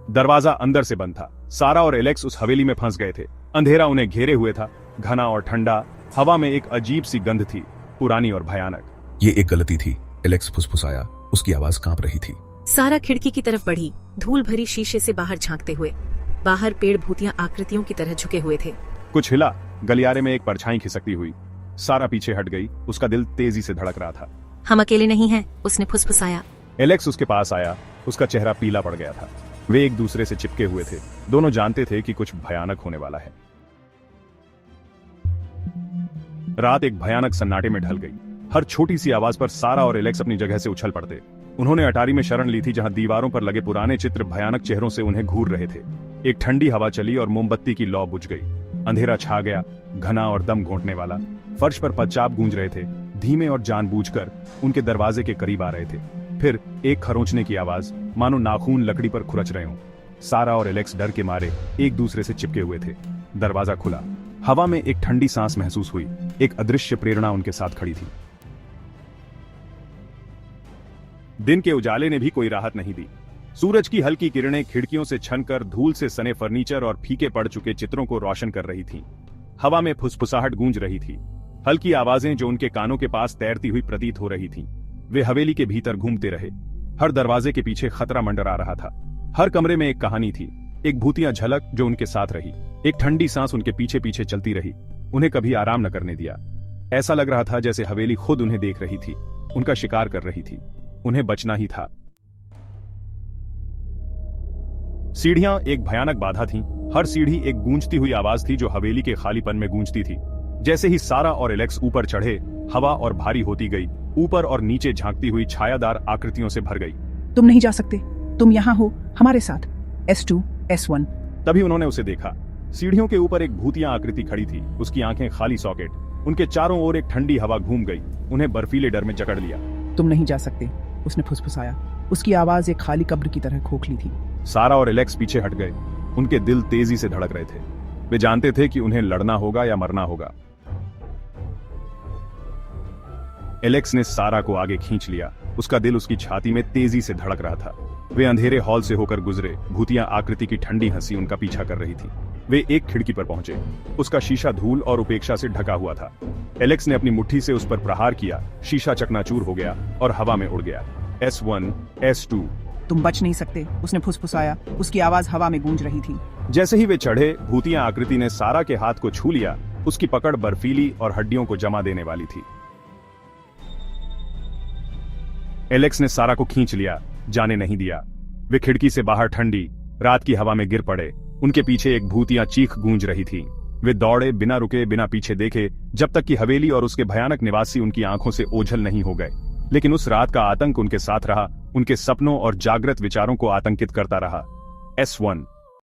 दरवाजा अंदर से बंद था। सारा और एलेक्स उस हवेली में फंस गए थे। अंधेरा उन्हें घेरे हुए था, घना और ठंडा। हवा में एक अजीब सी गंध थी, पुरानी और भयानक। ये एक गलती थी, एलेक्स फुसफुसाया। उसकी आवाज कांप रही थी। सारा खिड़की की तरफ बढ़ी, धूल भरी शीशे से बाहर झांकते हुए। बाहर पेड़ भूतियां आकृतियों की तरह झुके हुए थे। कुछ हिला, गलियारे में एक परछाई खिसकती हुई। सारा पीछे हट गई, उसका दिल तेजी से धड़क रहा था। हम अकेले नहीं हैं, उसने फुसफुसाया। एलेक्स उसके पास आया, उसका चेहरा पीला पड़ गया था। वे एक दूसरे से चिपके हुए थे, दोनों जानते थे कि कुछ भयानक होने वाला है। रात एक भयानक सन्नाटे में ढल गई। हर छोटी सी आवाज पर सारा और एलेक्स अपनी जगह से उछल पड़ते। उन्होंने अटारी में शरण ली थी, जहां दीवारों पर लगे पुराने चित्र भयानक चेहरों से उन्हें घूर रहे थे। एक ठंडी हवा चली और मोमबत्ती की लौ बुझ गई। अंधेरा छा गया, घना और दम घोंटने वाला। फर्श पर पदचाप गूंज रहे थे, धीमे और जानबूझकर उनके दरवाजे के करीब आ रहे थे। फिर एक खरोंचने की आवाज, मानो नाखून लकड़ी पर खुरच रहे हों। सारा और एलेक्स डर के मारे एक दूसरे से चिपके हुए थे। दरवाजा खुला, हवा में एक ठंडी सांस महसूस हुई। एक अदृश्य प्रेरणा उनके साथ खड़ी थी। दिन के उजाले ने भी कोई राहत नहीं दी। सूरज की हल्की किरणें खिड़कियों से छनकर धूल से सने फर्नीचर और फीके पड़ चुके चित्रों को रोशन कर रही थीं। हवा में फुसफुसाहट गूंज रही थी, हल्की आवाजें जो उनके कानों के पास तैरती हुई प्रतीत हो रही थीं। वे हवेली के भीतर घूमते रहे। हर दरवाजे के पीछे खतरा मंडरा रहा था। हर कमरे में एक कहानी थी, एक भूतिया झलक जो उनके साथ रही। एक ठंडी सांस उनके पीछे पीछे चलती रही, उन्हें कभी आराम न करने दिया। ऐसा लग रहा था जैसे हवेली खुद उन्हें देख रही थी, उनका शिकार कर रही थी। उन्हें बचना ही था। सीढ़ियां एक भयानक बाधा थीं। हर सीढ़ी एक गूंजती हुई आवाज थी जो हवेली के खालीपन में गूंजती थी। जैसे ही सारा और एलेक्स ऊपर चढ़े, हवा और भारी होती गई। ऊपर और नीचे झांकती हुई छायादार आकृतियों से भर गई। तुम नहीं जा सकते, तुम यहाँ हो हमारे साथ। S2, S1। तभी उन्होंने उसे देखा। सीढ़ियों के ऊपर एक भूतिया आकृति खड़ी थी, उसकी आंखें खाली सॉकेट। उनके चारों ओर एक ठंडी हवा घूम गई, उन्हें बर्फीले डर में जकड़ लिया। तुम नहीं जा सकते, उसने फुसफुसाया। उसकी आवाज एक खाली कब्र की तरह खोखली थी। सारा और एलेक्स पीछे हट गए। उनके दिल तेजी से धड़क रहे थे। वे जानते थे कि उन्हें लड़ना होगा या मरना होगा। एलेक्स ने सारा को आगे खींच लिया, उसका दिल उसकी छाती में तेजी से धड़क रहा था। वे अंधेरे हॉल से होकर गुजरे। भूतिया आकृति की ठंडी हंसी उनका पीछा कर रही थी। वे एक खिड़की पर पहुंचे, उसका शीशा धूल और उपेक्षा से ढका हुआ था। एलेक्स ने अपनी मुट्ठी से उस पर प्रहार किया, शीशा चकनाचूर हो गया और हवा में उड़ गया। S1, S2। तुम बच नहीं सकते, उसने फुसफुसाया। उसकी आवाज हवा में गूंज रही थी। जैसे ही वे चढ़े, भूतिया आकृति ने सारा के हाथ को छू लिया। उसकी पकड़ बर्फीली और हड्डियों को जमा देने वाली थी। एलेक्स ने सारा को खींच लिया, जाने नहीं दिया। वे खिड़की से बाहर ठंडी रात की हवा में गिर पड़े। उनके पीछे एक भूतिया चीख गूंज रही थी। वे दौड़े, बिना रुके, बिना पीछे देखे, जब तक कि हवेली और उसके भयानक निवासी उनकी आंखों से ओझल नहीं हो गए। लेकिन उस रात का आतंक उनके साथ रहा, उनके सपनों और जागृत विचारों को आतंकित करता रहा। S1।